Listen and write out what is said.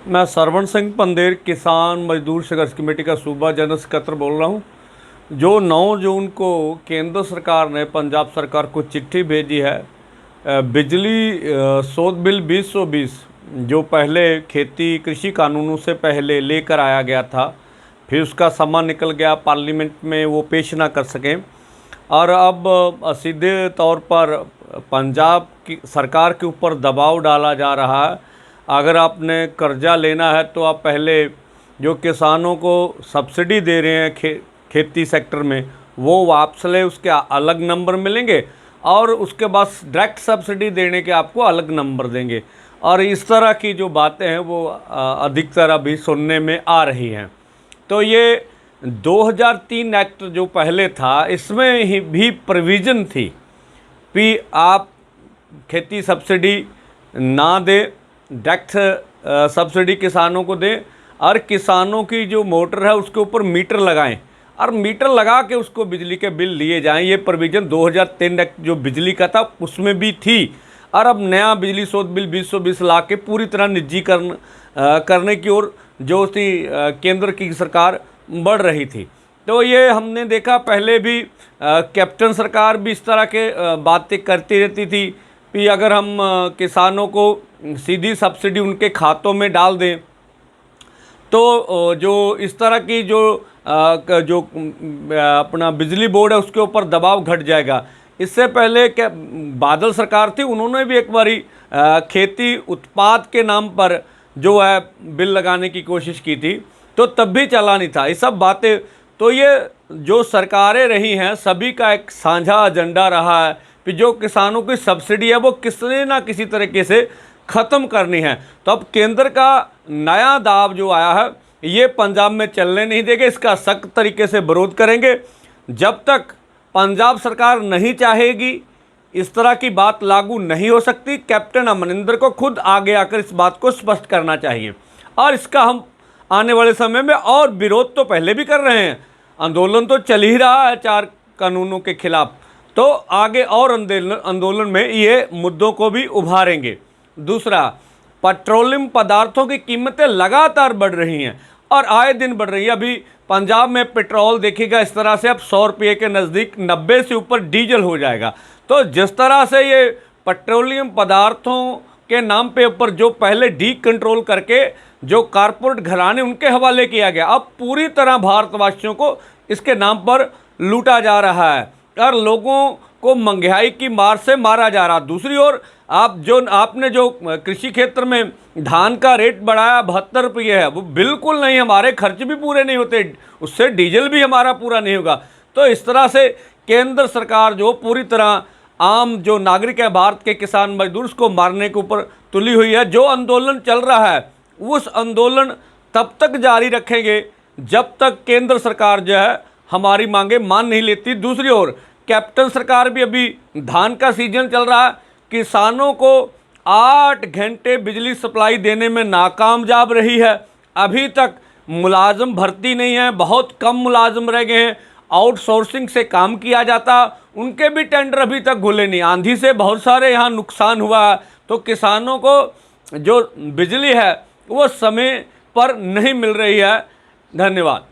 मैं सरवण सिंह पंदेर, किसान मजदूर संघर्ष कमेटी का सूबा जनरल सेक्रेटरी बोल रहा हूँ। जो 9 जून को केंद्र सरकार ने पंजाब सरकार को चिट्ठी भेजी है, बिजली शोध बिल 2020 जो पहले खेती कृषि कानूनों से पहले लेकर आया गया था, फिर उसका समय निकल गया, पार्लियामेंट में वो पेश ना कर सकें और अब सीधे तौर पर पंजाब की सरकार के ऊपर दबाव डाला जा रहा है। अगर आपने कर्जा लेना है तो आप पहले जो किसानों को सब्सिडी दे रहे हैं खेती सेक्टर में, वो वापस ले, उसके अलग नंबर मिलेंगे और उसके बाद डायरेक्ट सब्सिडी देने के आपको अलग नंबर देंगे। और इस तरह की जो बातें हैं वो अधिकतर अभी सुनने में आ रही हैं। तो ये 2003 एक्ट जो पहले था, इसमें ही भी प्रोविज़न थी कि आप खेती सब्सिडी ना दें, डायरेक्ट सब्सिडी किसानों को दें और किसानों की जो मोटर है उसके ऊपर मीटर लगाएं और मीटर लगा के उसको बिजली के बिल लिए जाएं। ये प्रोविज़न 2003 एक्ट जो बिजली का था उसमें भी थी। और अब नया बिजली शोध बिल 2020 ला के पूरी तरह निजीकरण करने की ओर जो थी केंद्र की सरकार बढ़ रही थी। तो ये हमने देखा, पहले भी कैप्टन सरकार भी इस तरह के बातें करती रहती थी कि अगर हम किसानों को सीधी सब्सिडी उनके खातों में डाल दें तो जो इस तरह की जो अपना बिजली बोर्ड है उसके ऊपर दबाव घट जाएगा। इससे पहले क्या बादल सरकार थी, उन्होंने भी एक बारी खेती उत्पाद के नाम पर जो है बिल लगाने की कोशिश की थी, तो तब भी चला नहीं था। ये सब बातें, तो ये जो सरकारें रही हैं सभी का एक साझा एजेंडा रहा है कि जो किसानों की सब्सिडी है वो किसी ना किसी तरीके से ख़त्म करनी है। तो अब केंद्र का नया दाव जो आया है ये पंजाब में चलने नहीं देंगे, इसका सख्त तरीके से विरोध करेंगे। जब तक पंजाब सरकार नहीं चाहेगी इस तरह की बात लागू नहीं हो सकती। कैप्टन अमरिंदर को खुद आगे आकर इस बात को स्पष्ट करना चाहिए और इसका हम आने वाले समय में, और विरोध तो पहले भी कर रहे हैं, आंदोलन तो चल ही रहा है 4 कानूनों के खिलाफ, तो आगे और आंदोलन में ये मुद्दों को भी उभारेंगे। दूसरा, पेट्रोलियम पदार्थों की कीमतें लगातार बढ़ रही हैं और आए दिन बढ़ रही है। अभी पंजाब में पेट्रोल देखिएगा इस तरह से अब 100 रुपये के नज़दीक, 90 से ऊपर डीजल हो जाएगा। तो जिस तरह से ये पेट्रोलियम पदार्थों के नाम पे ऊपर जो पहले डी कंट्रोल करके जो कारपोरेट घराने उनके हवाले किया गया, अब पूरी तरह भारतवासियों को इसके नाम पर लूटा जा रहा है और लोगों को महंगाई की मार से मारा जा रहा। दूसरी ओर आपने जो कृषि क्षेत्र में धान का रेट बढ़ाया 72 रुपये है, वो बिल्कुल नहीं, हमारे खर्च भी पूरे नहीं होते, उससे डीजल भी हमारा पूरा नहीं होगा। तो इस तरह से केंद्र सरकार जो पूरी तरह आम जो नागरिक है, भारत के किसान मजदूर, उसको मारने के ऊपर तुली हुई है। जो आंदोलन चल रहा है उस आंदोलन तब तक जारी रखेंगे जब तक केंद्र सरकार जो है हमारी मांगे मान नहीं लेती। दूसरी ओर कैप्टन सरकार भी, अभी धान का सीजन चल रहा है, किसानों को 8 घंटे बिजली सप्लाई देने में नाकामयाब रही है। अभी तक मुलाजिम भर्ती नहीं है, बहुत कम मुलाजिम रह गए हैं, आउटसोर्सिंग से काम किया जाता, उनके भी टेंडर अभी तक खुले नहीं। आंधी से बहुत सारे यहाँ नुकसान हुआ है। तो किसानों को जो बिजली है वो समय पर नहीं मिल रही है। धन्यवाद।